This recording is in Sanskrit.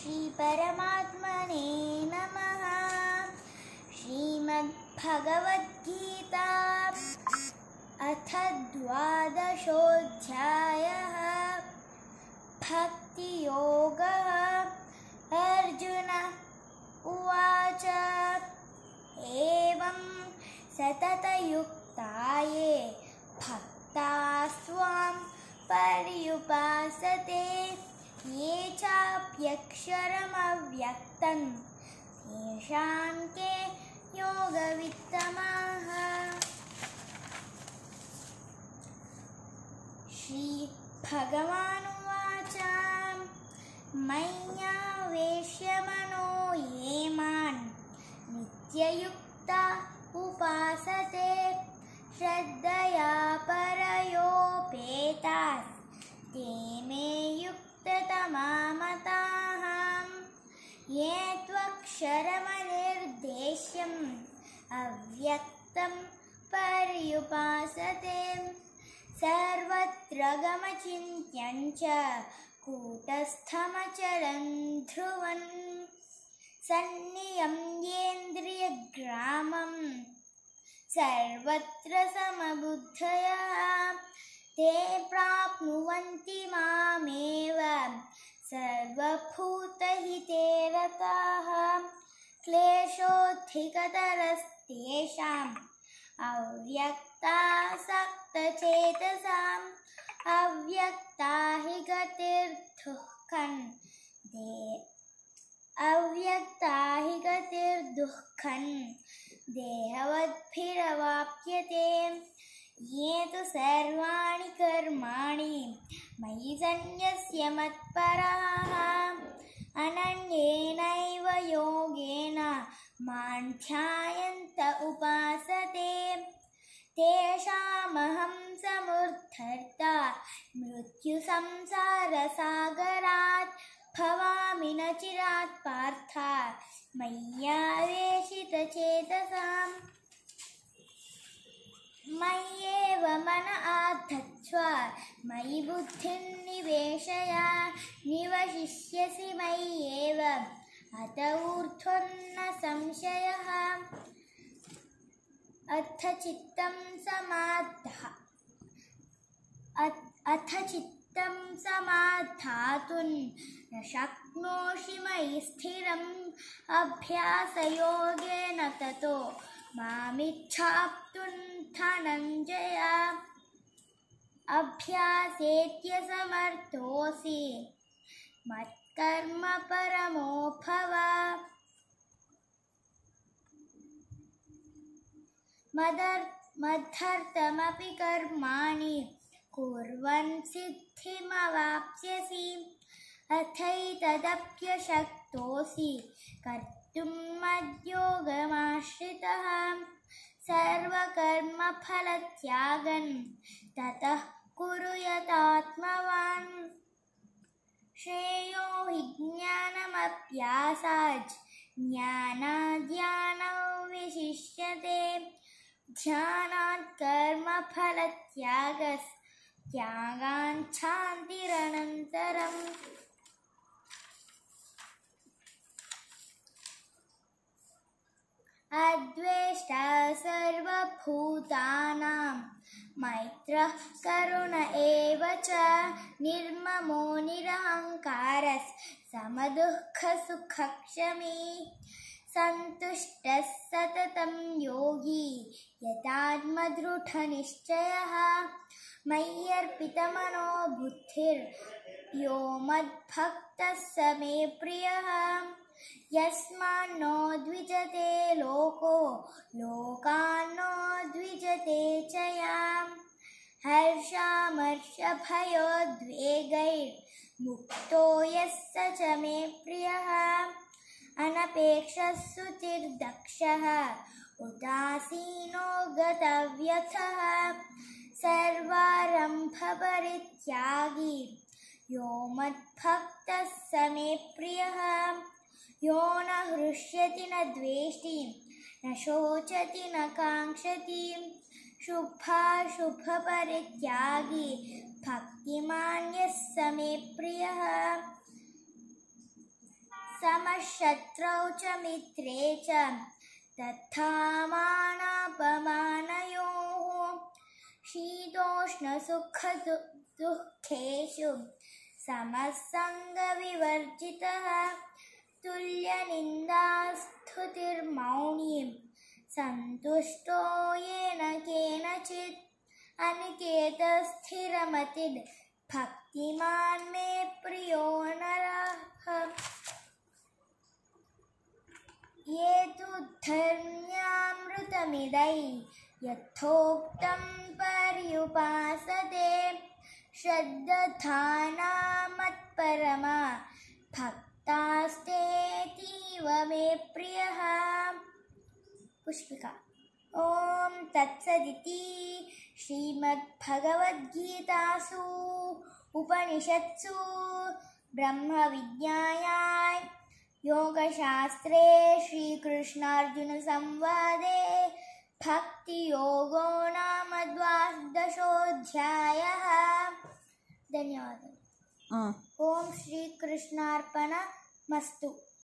श्री परमात्मने नमः। श्रीमद्भगवद्गीता अथ 12 भक्तियोगः। अर्जुन उवाच एवं सततयुक्ताये भक्तास्त्वां पर्युपासते ये चाप्यक्षरमव्यक्तं तेषां के योगवित्तमाः। श्रीभगवानुवाच मय्यावेश्य मनो ये मां नित्ययुक्ता उपासते श्रद्धया परयोपेताः ते मे युक्ततमा मताः। ये त्वक्षरमनिर्देश्यम् अव्यक्तं पर्युपासते सर्वत्र गमचिन्त्यं च कूटस्थमचलं ध्रुवं सन्नियम्येन्द्रियग्रामं सर्वत्र समबुद्धयः ते प्राप्नुवन्ति मामेव सर्वभूतहिते रताः। क्लेशोऽधिकतरस्तेषाम् अव्यक्तासक्तचेतसाम् अव्यक्ता हि गतिर्दुःखं देहवद्भिरवाप्यते। ये तु सर्वाणि कर्माणि मयि सन्न्यस्य मत्पराः अनन्येनैव योगेन मां ध्यायन्त उपासते तेषामहं समुद्धर्ता मृत्युसंसारसागरात् भवामि न चिरात् पार्थ मय्यावेशितचेतसाम्। मय्येव मन आधत्स्व मयि बुद्धिं निवेशय निवशिष्यसि मय्येव अत ऊर्ध्वं न संशयः। अथ चित्तं समाधातुं न शक्नोषि मयि स्थिरम् अभ्यासयोगेन ततो मामिच्छाप्तुं धनञ्जय। अभ्यासेत्यसमर्थोऽसि मत्कर्म परमो भव। मदर्थमपि कर्माणि कुर्वन् सिद्धिमवाप्स्यसि अथैतदप्यशक्तोऽसि कर्तुं मद्योगमाश्रितः। सर्वकर्मफलत्यागं ततः कुरु यतात्मवान्। श्रेयो हि ज्ञानमभ्यासाच् ज्ञानाद् विशिष्यते ध्यानात् कर्मफलत्यागात् शान्तिरनन्तरम्। अद्वेष्टा सर्वभूतानां मैत्रः करुण एव च निर्ममो निरहङ्कारः समदुःखसुखक्षमी सन्तुष्टः सततं योगी यतात्मदृढनिश्चयः। मय्यर्पितमनो बुद्धिर्यो मद्भक्तः स मे प्रियः। यस्मान्नो द्विजते लोको लोकान्नो द्विजते च याम्। हर्षामर्षभयोद्वेगैर्मुक्तो यः स च मे प्रियः। अनपेक्षः सुचिर्दक्षः उदासीनो गतव्यथः सर्वारम्भपरित्यागी यो मद्भक्तः स मे प्रियः। यो न हृष्यति न द्वेष्टि न शोचति न काङ्क्षति शुभाशुभपरित्यागी भक्तिमान् यः स मे प्रियः। समशत्रौ च मित्रे च तथा मानापमानयोः शीतोष्णसुखदुःखेषु समसङ्गविवर्जितः तुल्यनिन्दास्तुतिर्मौनी सन्तुष्टो येन केनचित् अनिकेतस्थिरमतिर् भक्तिमान् मे प्रियो नरः ये तु धर्म्यामृतमिदै यथोक्तं पर्युपासते श्रद्धाना मत्परमा भक्तास्तेतीव मे प्रियः। पुष्पिका। ॐ तत्सदिति श्रीमद्भगवद्गीतासु उपनिषत्सु ब्रह्मविद्यायां योगशास्त्रे श्रीकृष्णार्जुनसंवादे भक्तियोगो नाम द्वादशोऽध्यायः। धन्यवादः। ॐ श्रीकृष्णार्पणमस्तु।